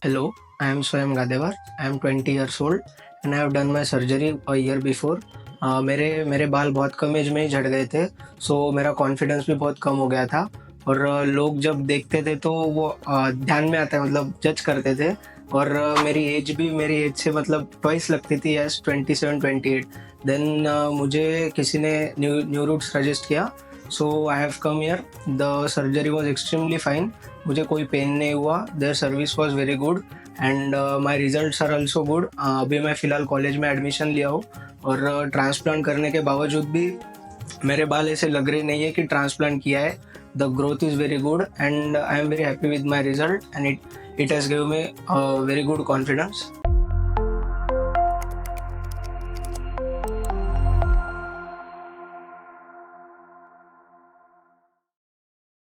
Hello, I am Swayam Gadevar. I am 20 years old and I have done my surgery a year before. मेरे बाल बहुत कम as में ही झड़ गए थे, सो मेरा कॉन्फिडेंस भी बहुत कम हो गया था और लोग जब देखते थे तो वो ध्यान में आता है, मतलब जज करते थे। और मेरी एज से मतलब ट्वाइस लगती थी, एज 27-28। देन मुझे किसी ने न्यू रूट्स सजेस्ट किया, so I have come here. The surgery was extremely fine, मुझे कोई पेन नहीं हुआ। Their service was very good and my results are also good. अभी मैं फ़िलहाल कॉलेज में एडमिशन लिया हूँ और ट्रांसप्लांट करने के बावजूद भी मेरे बाल ऐसे लग रहे नहीं है कि ट्रांसप्लांट किया है। The growth is very good and I am very happy with my result and it has give me very good confidence.